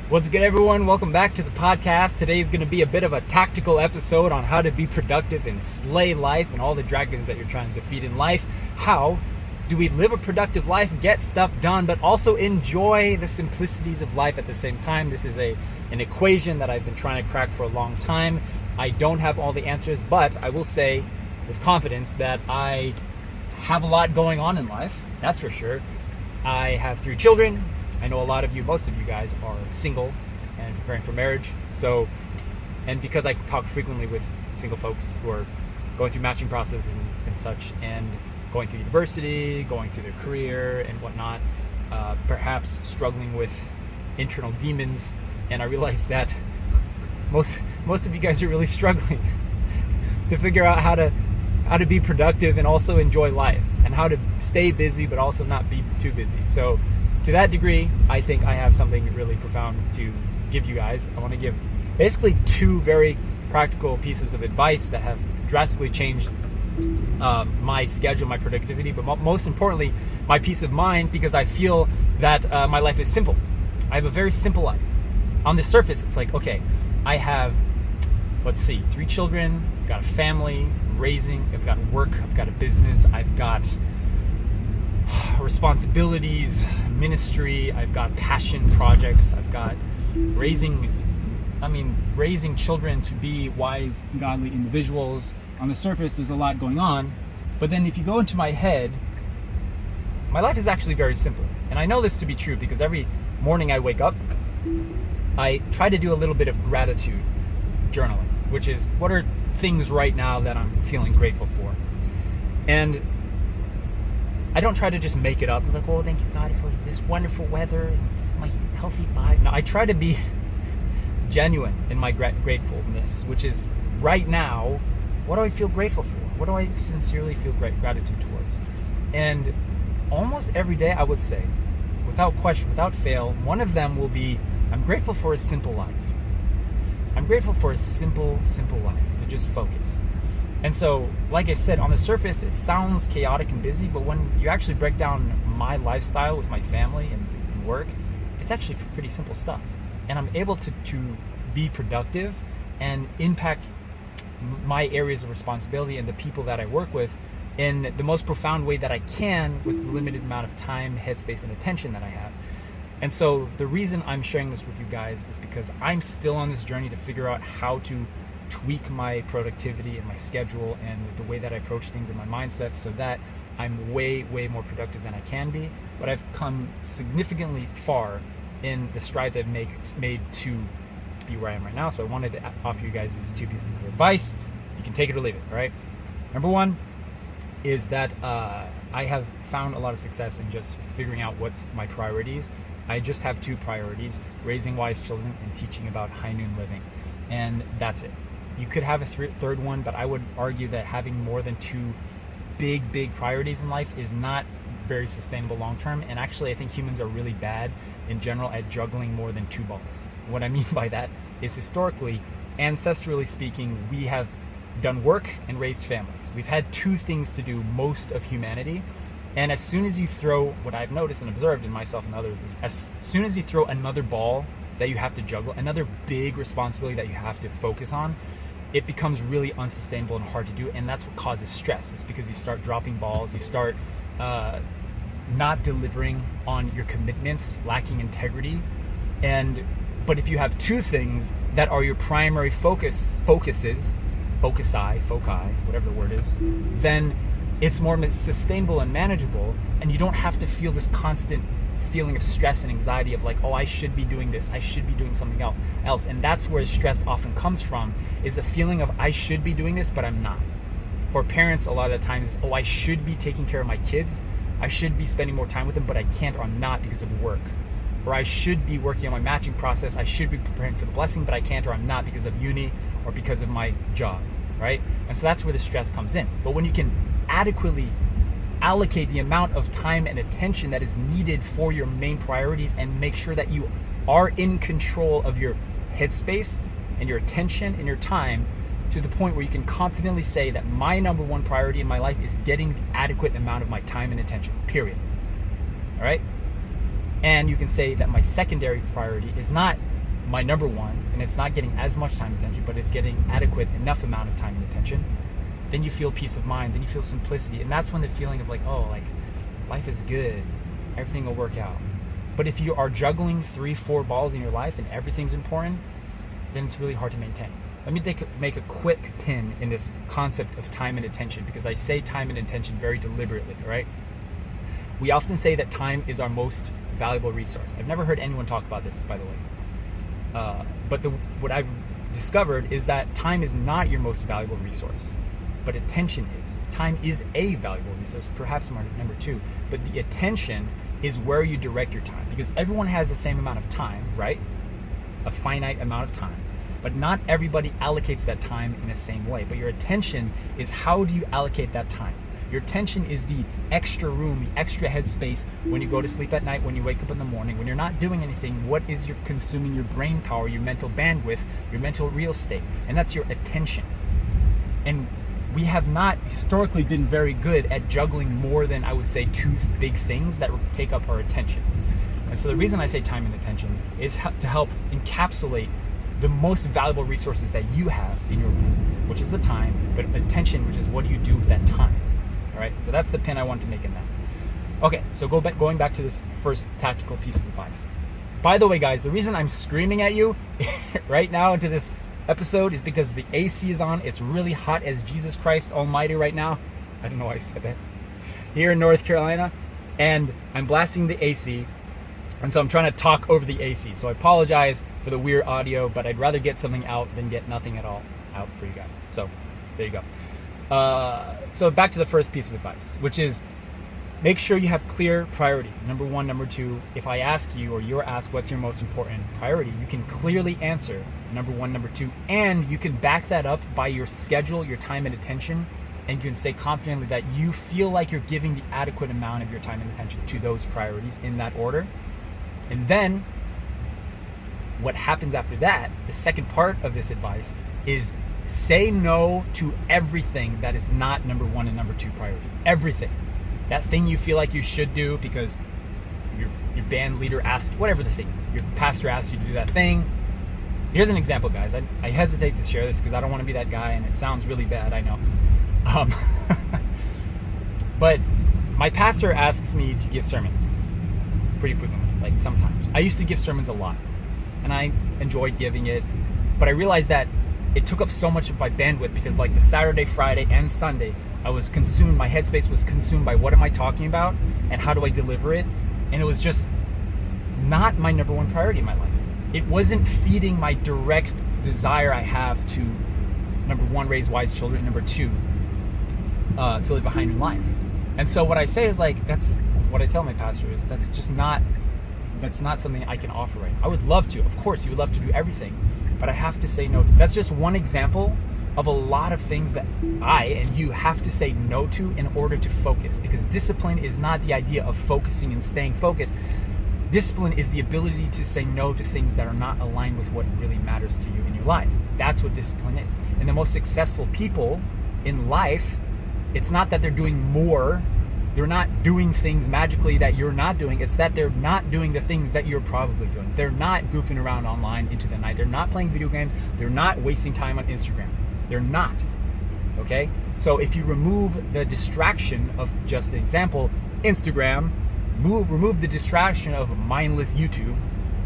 What's good, everyone? Welcome back to the podcast. Today is going to be a bit of a tactical episode on how to be productive and slay life and all the dragons that you're trying to defeat in life. How do we live a productive life, get stuff done, but also enjoy the simplicities of life at the same time? This is an equation that I've been trying to crack for a long time. I don't have all the answers, but I will say with confidence that I have a lot going on in life. That's for sure. I have 3 children. I know a lot of you, most of you guys are single and preparing for marriage. And because I talk frequently with single folks who are going through matching processes and such, and going through university, going through their career and whatnot, perhaps struggling with internal demons, and I realize that most of you guys are really struggling to figure out how to be productive and also enjoy life, and how to stay busy but also not be too busy. So to that degree, I think I have something really profound to give you guys. I want to give basically 2 very practical pieces of advice that have drastically changed my schedule, my productivity, but most importantly, my peace of mind, because I feel that my life is simple. I have a very simple life. On the surface, it's like, okay, I have, 3 children, I've got a family, I've got work, I've got a business, I've got responsibilities, ministry, I've got passion projects, I've got raising children to be wise, godly individuals. On the surface, there's a lot going on, but then if you go into my head, my life is actually very simple. And I know this to be true because every morning I wake up, I try to do a little bit of gratitude journaling, which is what are things right now that I'm feeling grateful for. And I don't try to just make it up. I'm like, oh, thank you, God, for this wonderful weather and my healthy body. No, I try to be genuine in my gratefulness, which is right now, what do I feel grateful for? What do I sincerely feel gratitude towards? And almost every day, I would say, without question, without fail, one of them will be, I'm grateful for a simple life. I'm grateful for a simple life, to just focus. And so, like I said, on the surface, it sounds chaotic and busy, but when you actually break down my lifestyle with my family and work, it's actually pretty simple stuff. And I'm able to be productive and impact my areas of responsibility and the people that I work with in the most profound way that I can with the limited amount of time, headspace, and attention that I have. And so the reason I'm sharing this with you guys is because I'm still on this journey to figure out how to tweak my productivity and my schedule and the way that I approach things and my mindset so that I'm way more productive than I can be. But I've come significantly far in the strides I've made to be where I am right now. So I wanted to offer you guys these 2 pieces of advice. You can take it or leave it, all right? Number 1 is that I have found a lot of success in just figuring out what's my priorities. I just have 2 priorities: raising wise children and teaching about high noon living. And that's it. You could have a third one, but I would argue that having more than 2 big priorities in life is not very sustainable long term. And actually, I think humans are really bad in general at juggling more than 2 balls. What I mean by that is, historically, ancestrally speaking, we have done work and raised families. We've had 2 things to do most of humanity. And as soon as you throw, what I've noticed and observed in myself and others, is as soon as you throw another ball that you have to juggle, another big responsibility that you have to focus on, it becomes really unsustainable and hard to do. And that's what causes stress. It's because you start dropping balls, you start not delivering on your commitments, lacking integrity. But if you have 2 things that are your primary foci, whatever the word is, then it's more sustainable and manageable, and you don't have to feel this constant feeling of stress and anxiety of like, oh, I should be doing this, I should be doing something else. And that's where stress often comes from, is a feeling of I should be doing this, but I'm not. For parents, a lot of the times, oh, I should be taking care of my kids, I should be spending more time with them, but I can't or I'm not because of work. Or I should be working on my matching process, I should be preparing for the blessing, but I can't or I'm not because of uni or because of my job, right? And so that's where the stress comes in. But when you can adequately allocate the amount of time and attention that is needed for your main priorities and make sure that you are in control of your headspace and your attention and your time, to the point where you can confidently say that my number 1 priority in my life is getting the adequate amount of my time and attention, period. All right? And you can say that my secondary priority is not my number one, and it's not getting as much time and attention, but it's getting adequate enough amount of time and attention, then you feel peace of mind, then you feel simplicity. And that's when the feeling of like, oh, like life is good, everything will work out. But if you are juggling 3-4 balls in your life and everything's important, then it's really hard to maintain. Let me make a quick pin in this concept of time and attention, because I say time and attention very deliberately, right? We often say that time is our most valuable resource. I've never heard anyone talk about this, by the way. But what I've discovered is that time is not your most valuable resource, but attention is. Time is a valuable resource, perhaps number two, but the attention is where you direct your time, because everyone has the same amount of time, right? A finite amount of time, but not everybody allocates that time in the same way. But your attention is how do you allocate that time? Your attention is the extra room, the extra headspace when you go to sleep at night, when you wake up in the morning, when you're not doing anything. What is your consuming your brain power, your mental bandwidth, your mental real estate? And that's your attention. And we have not historically been very good at juggling more than, I would say, 2 big things that take up our attention. And so the reason I say time and attention is to help encapsulate the most valuable resources that you have in your life, which is the time, but attention, which is what do you do with that time? All right, so that's the pin I want to make in that. Okay, so going back to this first tactical piece of advice. By the way, guys, the reason I'm screaming at you right now into this episode is because the AC is on. It's really hot as Jesus Christ Almighty right now. I don't know why I said that. Here in North Carolina, and I'm blasting the AC, and so I'm trying to talk over the AC. So I apologize for the weird audio, but I'd rather get something out than get nothing at all out for you guys. So there you go. So back to the first piece of advice, which is make sure you have clear priority. Number one, number two, if I ask you or you're asked what's your most important priority, you can clearly answer number one, number two, and you can back that up by your schedule, your time and attention, and you can say confidently that you feel like you're giving the adequate amount of your time and attention to those priorities in that order. And then what happens after that, the second part of this advice, is say no to everything that is not number one and number two priority. Everything. That thing you feel like you should do because your band leader asked, whatever the thing is, your pastor asked you to do that thing. Here's an example, guys. I hesitate to share this because I don't want to be that guy, and it sounds really bad, I know. But my pastor asks me to give sermons pretty frequently, like sometimes. I used to give sermons a lot, and I enjoyed giving it, but I realized that it took up so much of my bandwidth because like the Saturday, Friday, and Sunday, I was consumed, my headspace was consumed by what am I talking about and how do I deliver it? And it was just not my number one priority in my life. It wasn't feeding my direct desire I have to, number one, raise wise children, number two, to live a high noon life. And so what I say is like, that's what I tell my pastor is that's not something I can offer right now. I would love to, of course, you would love to do everything, but I have to say no to. That's just one example of a lot of things that I and you have to say no to in order to focus, because discipline is not the idea of focusing and staying focused. Discipline is the ability to say no to things that are not aligned with what really matters to you in your life. That's what discipline is. And the most successful people in life, it's not that they're doing more, they're not doing things magically that you're not doing, it's that they're not doing the things that you're probably doing. They're not goofing around online into the night, they're not playing video games, they're not wasting time on Instagram. They're not, okay? So if you remove the distraction of, just an example, Instagram, remove the distraction of mindless YouTube,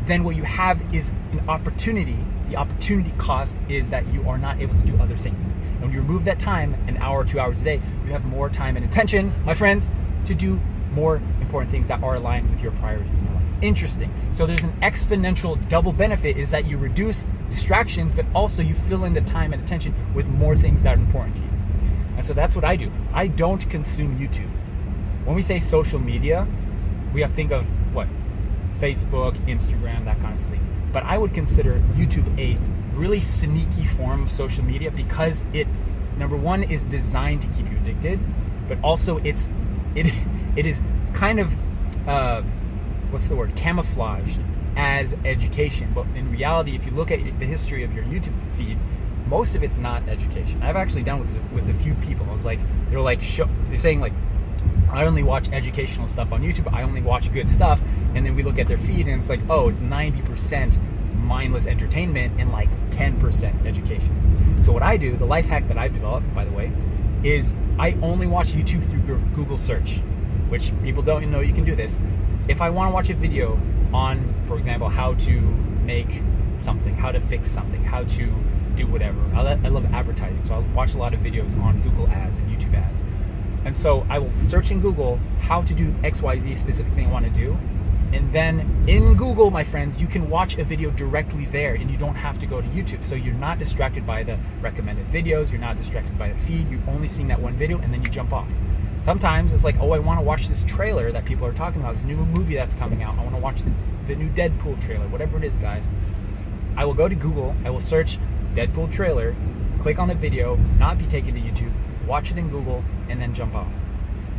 then what you have is an opportunity. The opportunity cost is that you are not able to do other things. And when you remove that time, an hour or 2 hours a day, you have more time and attention, my friends, to do more important things that are aligned with your priorities in your life. Interesting. So there's an exponential double benefit is that you reduce distractions, but also you fill in the time and attention with more things that are important to you. And so that's what I do. I don't consume YouTube. When we say social media, we have to think of what? Facebook, Instagram, that kind of thing. But I would consider YouTube a really sneaky form of social media because it, number one, is designed to keep you addicted, but also it is kind of camouflaged as education. But in reality, if you look at the history of your YouTube feed, most of it's not education. I've actually done with a few people. I was like, they're saying like, I only watch educational stuff on YouTube. I only watch good stuff. And then we look at their feed and it's like, oh, it's 90% mindless entertainment and like 10% education. So what I do, the life hack that I've developed, by the way, is I only watch YouTube through Google search, which people don't know you can do this. If I want to watch a video on, for example, how to make something, how to fix something, how to do whatever. I love advertising, so I watch a lot of videos on Google ads and YouTube ads. And so I will search in Google how to do XYZ specific thing I want to do. And then in Google, my friends, you can watch a video directly there and you don't have to go to YouTube. So you're not distracted by the recommended videos, you're not distracted by the feed, you're only seeing that one video and then you jump off. Sometimes it's like, oh, I want to watch this trailer that people are talking about, this new movie that's coming out. I want to watch the new Deadpool trailer, whatever it is, guys. I will go to Google, I will search Deadpool trailer, click on the video, not be taken to YouTube, watch it in Google, and then jump off.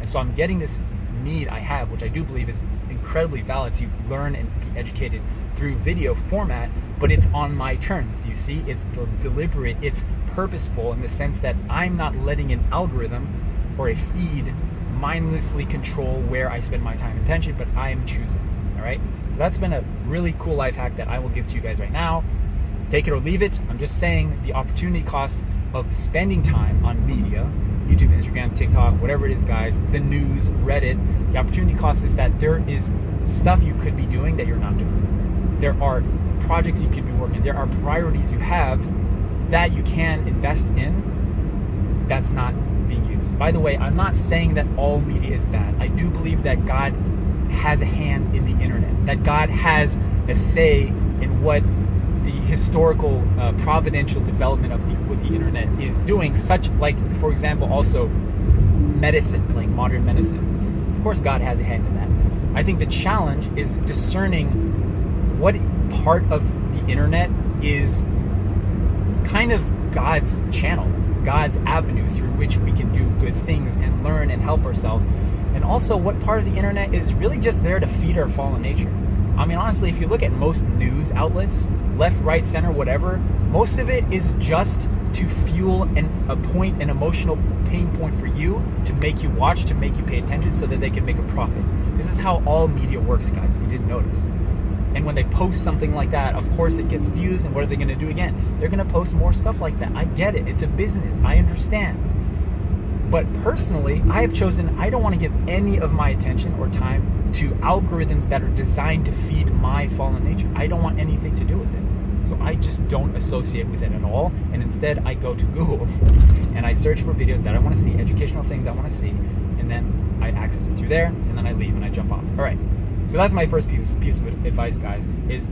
And so I'm getting this need I have, which I do believe is incredibly valid, to learn and be educated through video format, but it's on my terms. Do you see? It's deliberate, it's purposeful in the sense that I'm not letting an algorithm or a feed mindlessly control where I spend my time and attention, but I am choosing. All right? So that's been a really cool life hack that I will give to you guys right now. Take it or leave it. I'm just saying the opportunity cost of spending time on media, YouTube, Instagram, TikTok, whatever it is, guys, the news, Reddit, the opportunity cost is that there is stuff you could be doing that you're not doing. There are projects you could be working. There are priorities you have that you can invest in that's not being used. By the way, I'm not saying that all media is bad. I do believe that God has a hand in the internet, that God has a say in what the historical providential development of what the internet is doing, such like, for example, also medicine, like modern medicine. Of course, God has a hand in that. I think the challenge is discerning what part of the internet is kind of God's channel, God's avenue through which we can do good things and learn and help ourselves, and also what part of the internet is really just there to feed our fallen nature. I mean, honestly, if you look at most news outlets, left, right, center, whatever, most of it is just to fuel an emotional pain point for you, to make you watch, to make you pay attention so that they can make a profit. This is how all media works, guys, if you didn't notice. And when they post something like that, of course it gets views, and what are they going to do again? They're going to post more stuff like that. I get it. It's a business. I understand. But personally, I have chosen I don't want to give any of my attention or time to algorithms that are designed to feed my fallen nature. I don't want anything to do with it. So I just don't associate with it at all. And instead, I go to Google and I search for videos that I want to see, educational things I want to see, and then I access it through there, and then I leave and I jump off. All right. So that's my first piece of advice, guys, is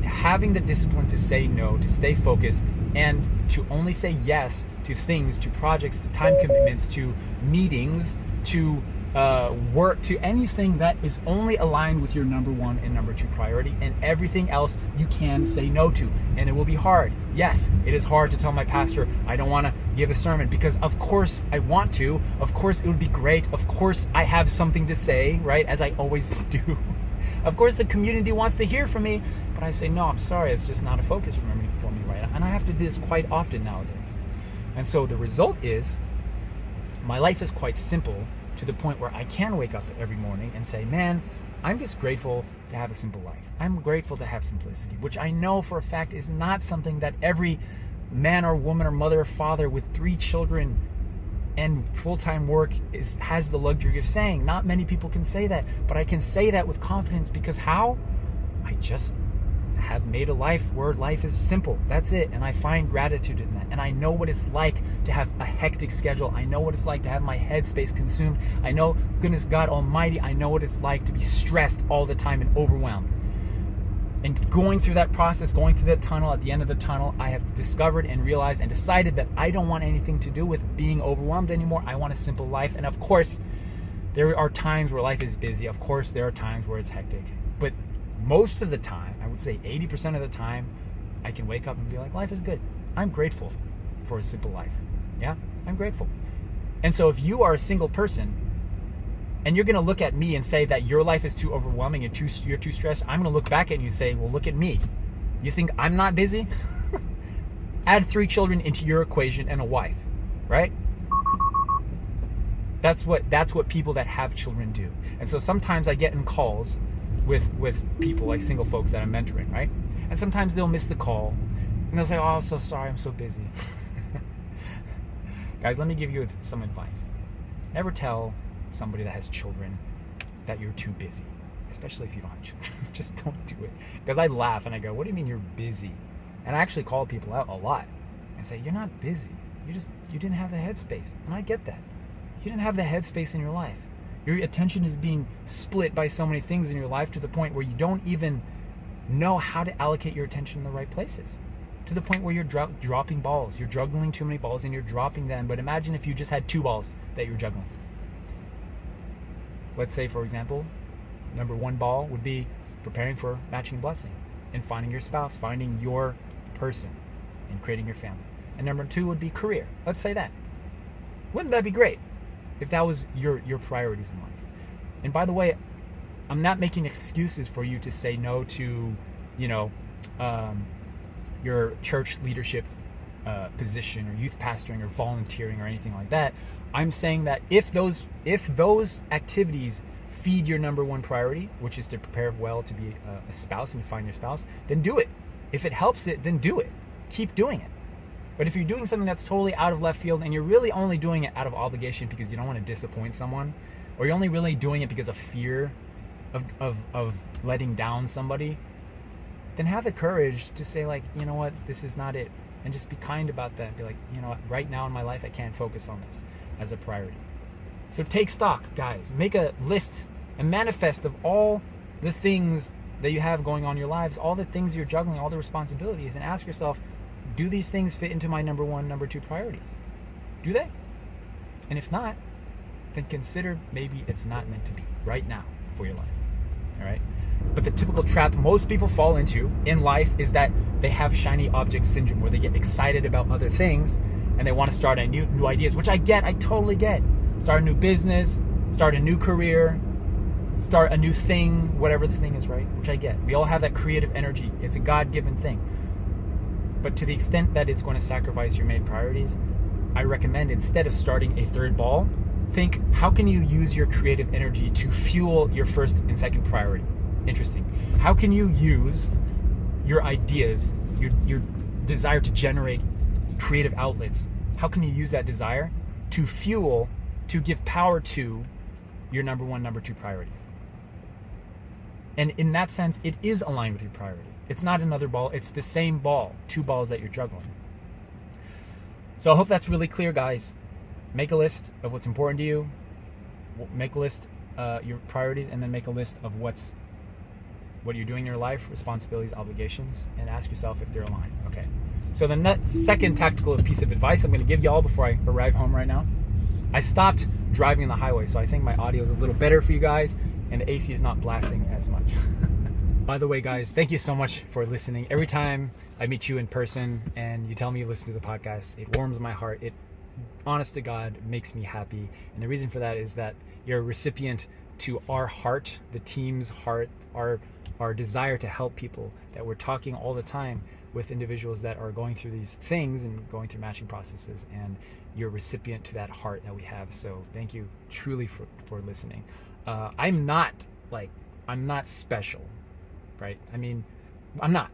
having the discipline to say no, to stay focused, and to only say yes to things, to projects, to time commitments, to meetings, to work, to anything that is only aligned with your number one and number two priority, and everything else you can say no to. And it will be hard. Yes, it is hard to tell my pastor I don't want to give a sermon, because of course I want to. Of course it would be great. Of course I have something to say, right? As I always do. Of course the community wants to hear from me, but I say, no, I'm sorry, it's just not a focus for me right now. And I have to do this quite often nowadays. And so the result is my life is quite simple, to the point where I can wake up every morning and say, man, I'm just grateful to have a simple life. I'm grateful to have simplicity, which I know for a fact is not something that every man or woman or mother or father with 3 children and full-time work has the luxury of saying. Not many people can say that, but I can say that with confidence, because how? I just have made a life where life is simple. That's it. And I find gratitude in that. And I know what it's like to have a hectic schedule. I know what it's like to have my headspace consumed. I know, goodness God Almighty, I know what it's like to be stressed all the time and overwhelmed. And going through that process, going through that tunnel, at the end of the tunnel, I have discovered and realized and decided that I don't want anything to do with being overwhelmed anymore. I want a simple life. And of course, there are times where life is busy. Of course, there are times where it's hectic. But most of the time, I would say 80% of the time, I can wake up and be like, life is good. I'm grateful for a simple life. Yeah, I'm grateful. And so if you are a single person and you're going to look at me and say that your life is too overwhelming and you're too stressed, I'm going to look back at you and say, well, look at me. You think I'm not busy? Add 3 children into your equation and a wife, right? That's what people that have children do. And so sometimes I get in calls with people like single folks that I'm mentoring, right? And sometimes they'll miss the call and they'll say, oh, I'm so sorry, I'm so busy. Guys, let me give you some advice. Never tell somebody that has children that you're too busy, especially if you don't have children. Just don't do it. Because I laugh and I go, what do you mean you're busy? And I actually call people out a lot. I say, you're not busy. You didn't have the headspace. And I get that. You didn't have the headspace in your life. Your attention is being split by so many things in your life to the point where you don't even know how to allocate your attention in the right places. To the point where you're dropping balls. You're juggling too many balls and you're dropping them. But imagine if you just had 2 balls that you're juggling. Let's say, for example, number 1 ball would be preparing for matching blessing and finding your spouse, finding your person, and creating your family. And number 2 would be career. Let's say that. Wouldn't that be great if that was your priorities in life? And by the way, I'm not making excuses for you to say no to, your church leadership position or youth pastoring or volunteering or anything like that. I'm saying that if those activities feed your number 1 priority, which is to prepare well to be a spouse and to find your spouse, then do it. If it helps it, then do it. Keep doing it. But if you're doing something that's totally out of left field and you're really only doing it out of obligation because you don't want to disappoint someone, or you're only really doing it because of fear of letting down somebody, then have the courage to say, like, you know what, this is not it. And just be kind about that. Be like, you know what, right now in my life, I can't focus on this as a priority. So take stock, guys. Make a list, a manifest of all the things that you have going on in your lives, all the things you're juggling, all the responsibilities, and ask yourself, do these things fit into my number 1, number 2 priorities? Do they? And if not, then consider maybe it's not meant to be right now for your life. All right? But the typical trap most people fall into in life is that they have shiny object syndrome, where they get excited about other things and they want to start new ideas, which I totally get. Start a new business, start a new career, start a new thing, whatever the thing is, right? Which I get. We all have that creative energy. It's a God-given thing. But to the extent that it's going to sacrifice your main priorities, I recommend, instead of starting a 3rd ball, think, how can you use your creative energy to fuel your 1st and 2nd priority? Interesting. How can you use your ideas, your desire to generate creative outlets? How can you use that desire to fuel, to give power to your number 1, number 2 priorities? And in that sense, it is aligned with your priority. It's not another ball. It's the same ball, 2 balls that you're juggling. So I hope that's really clear, guys. Make a list of what's important to you. Make a list, your priorities, and then make a list of what you're doing in your life, responsibilities, obligations, and ask yourself if they're aligned. Okay. So the second tactical piece of advice I'm going to give y'all before I arrive home right now. I stopped driving on the highway, so I think my audio is a little better for you guys, and the AC is not blasting as much. By the way, guys, thank you so much for listening. Every time I meet you in person and you tell me you listen to the podcast, it warms my heart. It, honest to God, makes me happy. And the reason for that is that you're a recipient to our heart, the team's heart, our desire to help people, that we're talking all the time with individuals that are going through these things and going through matching processes, and you're a recipient to that heart that we have. So thank you truly for listening. I'm not special, right? I mean, I'm not.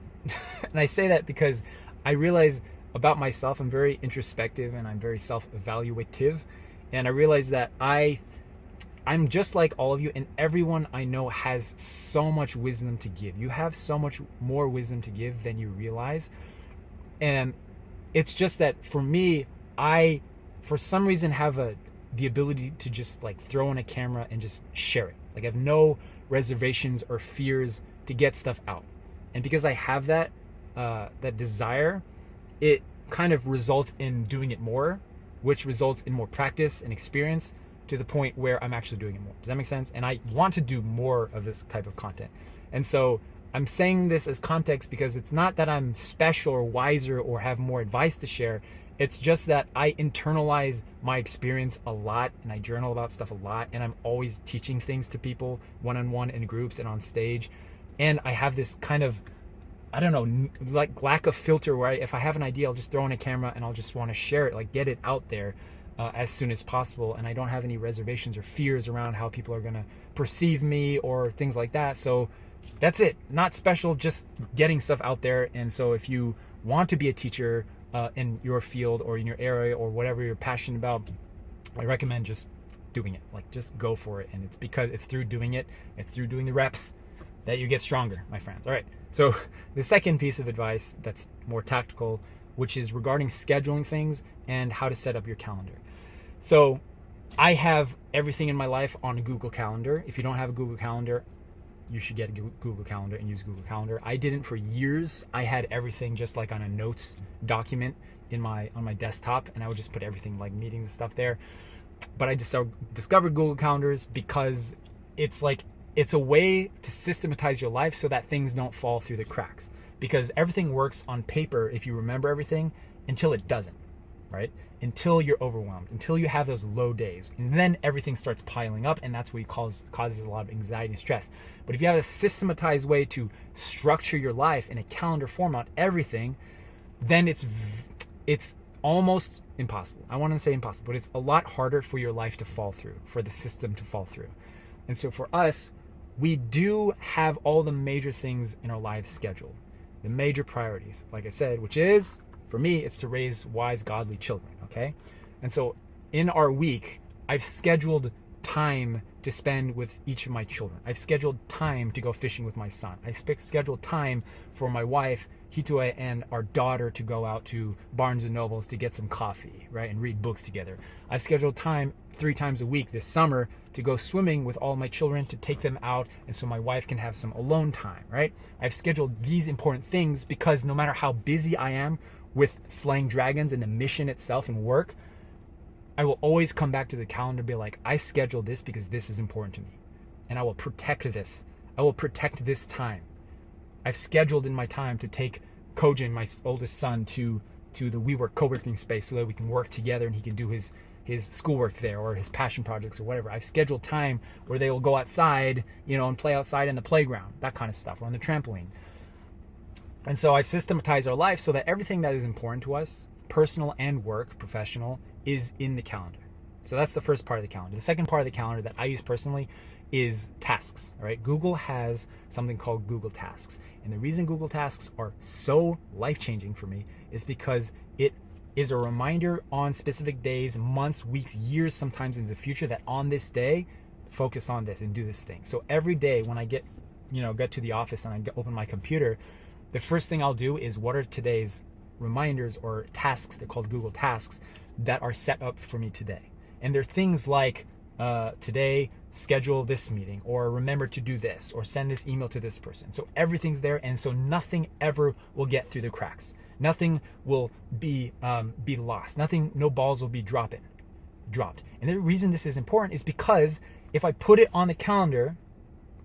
And I say that because I realize about myself, I'm very introspective and I'm very self-evaluative. And I realize that I'm just like all of you, and everyone I know has so much wisdom to give. You have so much more wisdom to give than you realize. And it's just that for me, I, for some reason, have the ability to just like throw in a camera and just share it. Like, I have no reservations or fears to get stuff out. And because I have that desire, it kind of results in doing it more, which results in more practice and experience, to the point where I'm actually doing it more. Does that make sense? And I want to do more of this type of content. And so I'm saying this as context because it's not that I'm special or wiser or have more advice to share. It's just that I internalize my experience a lot, and I journal about stuff a lot, and I'm always teaching things to people one-on-one, in groups, and on stage. And I have this kind of, I don't know, like lack of filter where if I have an idea, I'll just throw in a camera and I'll just want to share it, like get it out there as soon as possible. And I don't have any reservations or fears around how people are going to perceive me or things like that. So That's it. Not special, just getting stuff out there. And so if you want to be a teacher in your field or in your area or whatever you're passionate about, I recommend just doing it. Like, just go for it. And it's because it's through doing it, it's through doing the reps that you get stronger, my friends. All right. So the second piece of advice that's more tactical, which is regarding scheduling things and how to set up your calendar. So I have everything in my life on a Google Calendar. If you don't have a Google Calendar, you should get a Google Calendar and use Google Calendar. I didn't for years. I had everything just like on a notes document on my desktop, and I would just put everything like meetings and stuff there. But I just discovered Google Calendars because it's a way to systematize your life so that things don't fall through the cracks. Because everything works on paper if you remember everything until it doesn't, right? Until you're overwhelmed, until you have those low days. And then everything starts piling up, and that's what causes a lot of anxiety and stress. But if you have a systematized way to structure your life in a calendar format, everything, then it's almost impossible. I want to say impossible, but it's a lot harder for your life to fall through, for the system to fall through. And so for us, we do have all the major things in our lives scheduled. The major priorities, like I said, which is, for me, it's to raise wise, godly children, okay? And so in our week, I've scheduled time to spend with each of my children. I've scheduled time to go fishing with my son. I scheduled time for my wife, Hitue, and our daughter to go out to Barnes & Nobles to get some coffee, right, and read books together. I've scheduled time 3 times a week this summer to go swimming with all my children, to take them out, and so my wife can have some alone time, right? I've scheduled these important things because no matter how busy I am with slaying dragons and the mission itself and work, I will always come back to the calendar and be like, I scheduled this because this is important to me. And I will protect this. I will protect this time. I've scheduled in my time to take Kojin, my oldest son, to the WeWork co-working space so that we can work together and he can do his schoolwork there or his passion projects or whatever. I've scheduled time where they will go outside, and play outside in the playground, that kind of stuff, or on the trampoline. And so I've systematized our life so that everything that is important to us, personal and work, professional, is in the calendar. So that's the first part of the calendar. The second part of the calendar that I use personally is tasks, all right? Google has something called Google Tasks. And the reason Google Tasks are so life-changing for me is because it is a reminder on specific days, months, weeks, years, sometimes in the future, that on this day, focus on this and do this thing. So every day when I get to the office and I open my computer, the first thing I'll do is, what are today's reminders or tasks? They're called Google Tasks that are set up for me today. And they're things like, today, schedule this meeting, or remember to do this, or send this email to this person. So everything's there, and so nothing ever will get through the cracks. Nothing will be lost. No balls will be dropped. And the reason this is important is because if I put it on the calendar,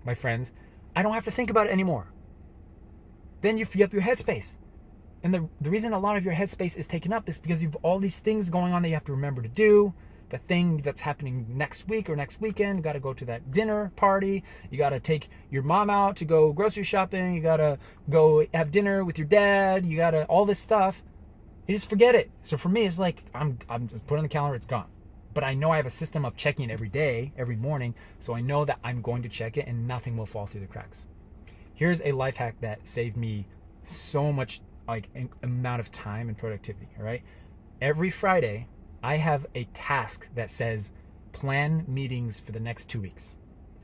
my friends, I don't have to think about it anymore. Then you free up your headspace. And the reason a lot of your headspace is taken up is because you have all these things going on that you have to remember to do. The thing that's happening next week or next weekend, you got to go to that dinner party. You got to take your mom out to go grocery shopping. You got to go have dinner with your dad. You got to, all this stuff. You just forget it. So for me, it's like, I'm just put it on the calendar, it's gone. But I know I have a system of checking it every day, every morning. So I know that I'm going to check it and nothing will fall through the cracks. Here's a life hack that saved me so much amount of time and productivity, all right? Every Friday, I have a task that says plan meetings for the next 2 weeks.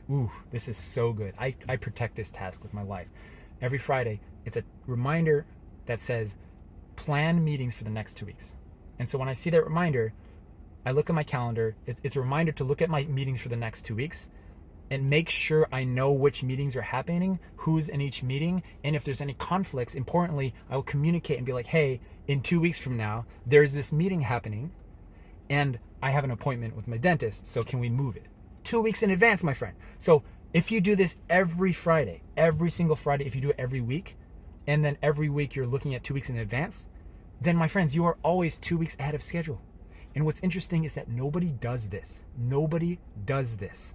Ooh, this is so good. I protect this task with my life. Every Friday, it's a reminder that says plan meetings for the next 2 weeks. And so when I see that reminder, I look at my calendar. It's a reminder to look at my meetings for the next 2 weeks and make sure I know which meetings are happening, who's in each meeting, and if there's any conflicts, importantly, I will communicate and be like, hey, in 2 weeks from now, there's this meeting happening, and I have an appointment with my dentist, so can we move it? 2 weeks in advance, my friend. So if you do this every Friday, every single Friday, if you do it every week, and then every week you're looking at 2 weeks in advance, then my friends, you are always 2 weeks ahead of schedule. And what's interesting is that nobody does this. Nobody does this.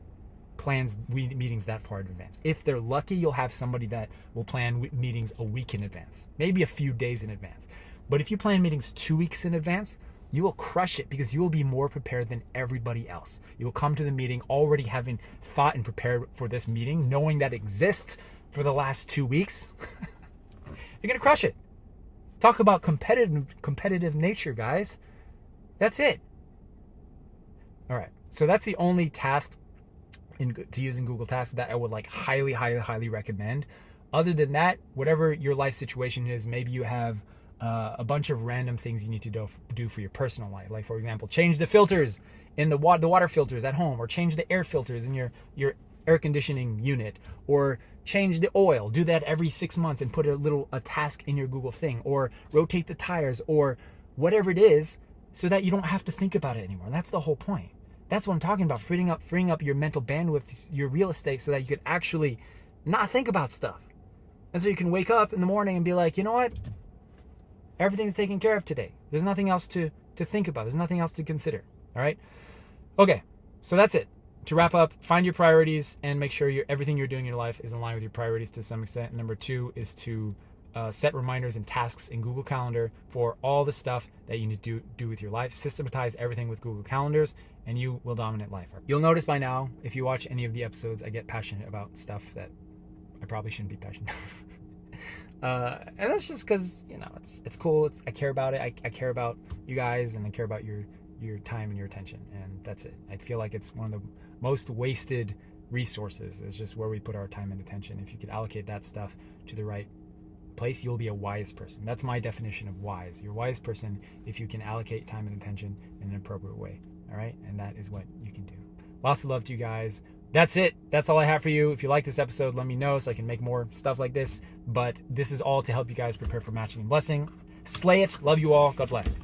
Plans meetings that far in advance. If they're lucky, you'll have somebody that will plan meetings a week in advance, maybe a few days in advance. But if you plan meetings 2 weeks in advance, you will crush it because you will be more prepared than everybody else. You will come to the meeting already having thought and prepared for this meeting, knowing that it exists, for the last 2 weeks, you're going to crush it. Talk about competitive nature, guys. That's it. All right. So that's the only task to use in Google Tasks that I would like highly recommend. Other than that, whatever your life situation is, maybe you have a bunch of random things you need to do for your personal life. Like, for example, change the filters in the water filters at home, or change the air filters in your air conditioning unit, or change the oil. Do that every 6 months and put a task in your Google thing, or rotate the tires, or whatever it is, so that you don't have to think about it anymore. And that's the whole point. That's what I'm talking about, freeing up your mental bandwidth, your real estate, so that you can actually not think about stuff. And so you can wake up in the morning and be like, you know what? Everything's taken care of today. There's nothing else to think about. There's nothing else to consider. All right? Okay, so that's it. To wrap up, find your priorities and make sure everything you're doing in your life is in line with your priorities to some extent. Number 2 is to set reminders and tasks in Google Calendar for all the stuff that you need to do with your life. Systematize everything with Google Calendars, and you will dominate life. You'll notice by now, if you watch any of the episodes, I get passionate about stuff that I probably shouldn't be passionate about. And that's just because, it's cool. I care about it. I care about you guys, and I care about your time and your attention, and that's it. I feel like it's one of the most wasted resources, is just where we put our time and attention. If you could allocate that stuff to the right place, you'll be a wise person. That's my definition of wise. You're a wise person if you can allocate time and attention in an appropriate way. All right? And that is what you can do. Lots of love to you guys. That's it. That's all I have for you. If you like this episode, let me know so I can make more stuff like this. But this is all to help you guys prepare for matching and blessing. Slay it. Love you all. God bless.